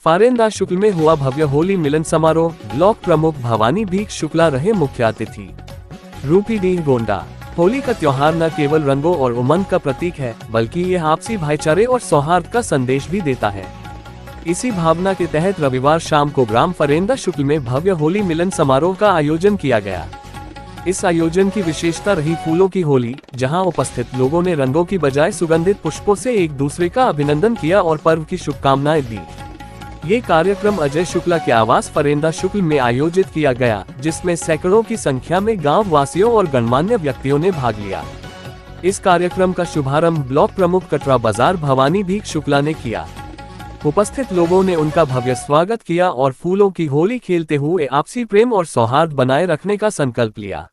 फरेंदा शुक्ल में हुआ भव्य होली मिलन समारोह। ब्लॉक प्रमुख भवानी भीख शुक्ला रहे मुख्य अतिथि। रूपीडीह गोंडा। होली का त्योहार न केवल रंगों और उमंग का प्रतीक है, बल्कि ये आपसी भाईचारे और सौहार्द का संदेश भी देता है। इसी भावना के तहत रविवार शाम को ग्राम फरेंदा शुक्ल में भव्य होली मिलन समारोह का आयोजन किया गया। इस आयोजन की विशेषता रही फूलों की होली, जहां उपस्थित लोगों ने रंगों की बजाय सुगंधित पुष्पों से एक दूसरे का अभिनंदन किया और पर्व की शुभकामनाएं दी। ये कार्यक्रम अजय शुक्ला के आवास फरेंदा शुक्ल में आयोजित किया गया, जिसमें सैकड़ों की संख्या में गांव वासियों और गणमान्य व्यक्तियों ने भाग लिया। इस कार्यक्रम का शुभारंभ ब्लॉक प्रमुख कटरा बाजार भवानी भीख शुक्ला ने किया। उपस्थित लोगों ने उनका भव्य स्वागत किया और फूलों की होली खेलते हुए आपसी प्रेम और सौहार्द बनाए रखने का संकल्प लिया।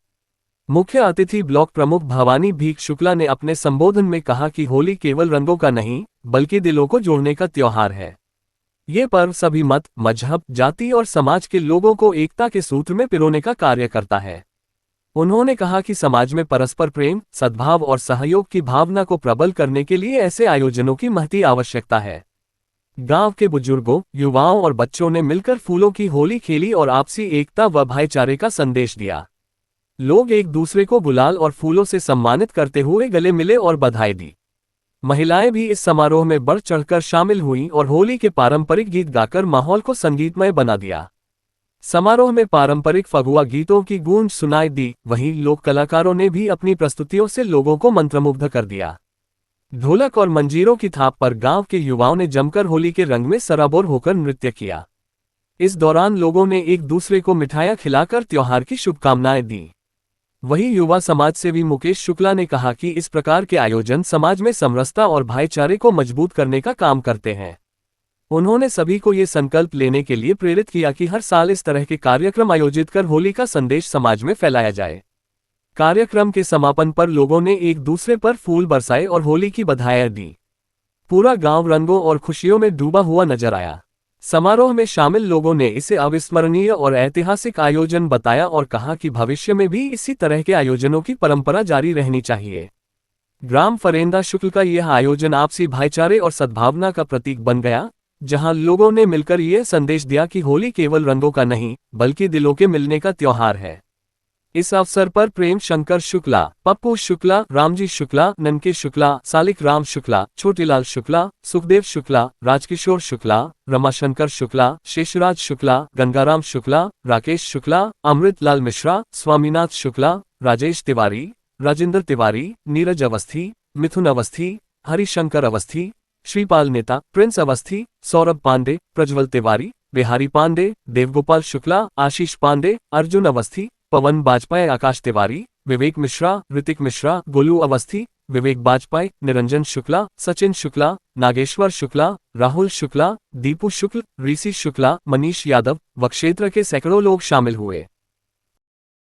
मुख्य अतिथि ब्लॉक प्रमुख भवानी भीख शुक्ला ने अपने संबोधन में कहा कि होली केवल रंगों का नहीं, बल्कि दिलों को जोड़ने का त्योहार है। ये पर्व सभी मत, मजहब, जाति और समाज के लोगों को एकता के सूत्र में पिरोने का कार्य करता है। उन्होंने कहा कि समाज में परस्पर प्रेम, सद्भाव और सहयोग की भावना को प्रबल करने के लिए ऐसे आयोजनों की महती आवश्यकता है। गांव के बुजुर्गों, युवाओं और बच्चों ने मिलकर फूलों की होली खेली और आपसी एकता व भाईचारे का संदेश दिया। लोग एक दूसरे को गुलाल और फूलों से सम्मानित करते हुए गले मिले और बधाई दी। महिलाएं भी इस समारोह में बढ़ चढ़कर शामिल हुईं और होली के पारंपरिक गीत गाकर माहौल को संगीतमय बना दिया। समारोह में पारंपरिक फगुआ गीतों की गूंज सुनाई दी, वहीं लोक कलाकारों ने भी अपनी प्रस्तुतियों से लोगों को मंत्रमुग्ध कर दिया। ढोलक और मंजीरों की थाप पर गांव के युवाओं ने जमकर होली के रंग में सराबोर होकर नृत्य किया। इस दौरान लोगों ने एक दूसरे को मिठाइयां खिलाकर त्योहार की शुभकामनाएं दी। वहीं युवा समाज सेवी मुकेश शुक्ला ने कहा कि इस प्रकार के आयोजन समाज में समरसता और भाईचारे को मजबूत करने का काम करते हैं। उन्होंने सभी को ये संकल्प लेने के लिए प्रेरित किया कि हर साल इस तरह के कार्यक्रम आयोजित कर होली का संदेश समाज में फैलाया जाए। कार्यक्रम के समापन पर लोगों ने एक दूसरे पर फूल बरसाए और होली की बधाइयां दी। पूरा गांव रंगों और खुशियों में डूबा हुआ नजर आया। समारोह में शामिल लोगों ने इसे अविस्मरणीय और ऐतिहासिक आयोजन बताया और कहा कि भविष्य में भी इसी तरह के आयोजनों की परंपरा जारी रहनी चाहिए। ग्राम फरेंदा शुक्ल का यह आयोजन आपसी भाईचारे और सद्भावना का प्रतीक बन गया, जहां लोगों ने मिलकर यह संदेश दिया कि होली केवल रंगों का नहीं, बल्कि दिलों के मिलने का त्योहार है। इस अवसर पर प्रेम शंकर शुक्ला, पप्पू शुक्ला, रामजी शुक्ला, ननके शुक्ला, सालिक राम शुक्ला, छोटीलाल शुक्ला, सुखदेव शुक्ला, राजकिशोर शुक्ला, रमाशंकर शुक्ला, शेषराज शुक्ला, गंगाराम शुक्ला, राकेश शुक्ला, अमृतलाल मिश्रा, स्वामीनाथ शुक्ला, राजेश तिवारी, राजेंद्र तिवारी, नीरज अवस्थी, मिथुन अवस्थी, हरिशंकर अवस्थी, श्रीपाल नेता, प्रिंस अवस्थी, सौरभ पांडे, प्रज्वल तिवारी, बिहारी पांडे, देवगोपाल शुक्ला, आशीष पांडे, अर्जुन अवस्थी, पवन बाजपेयी, आकाश तिवारी, विवेक मिश्रा, ऋतिक मिश्रा, गोलू अवस्थी, विवेक बाजपेयी, निरंजन शुक्ला, सचिन शुक्ला, नागेश्वर शुक्ला, राहुल शुक्ला, दीपू शुक्ल, ऋषि शुक्ला, मनीष यादव व क्षेत्र के सैकड़ों लोग शामिल हुए।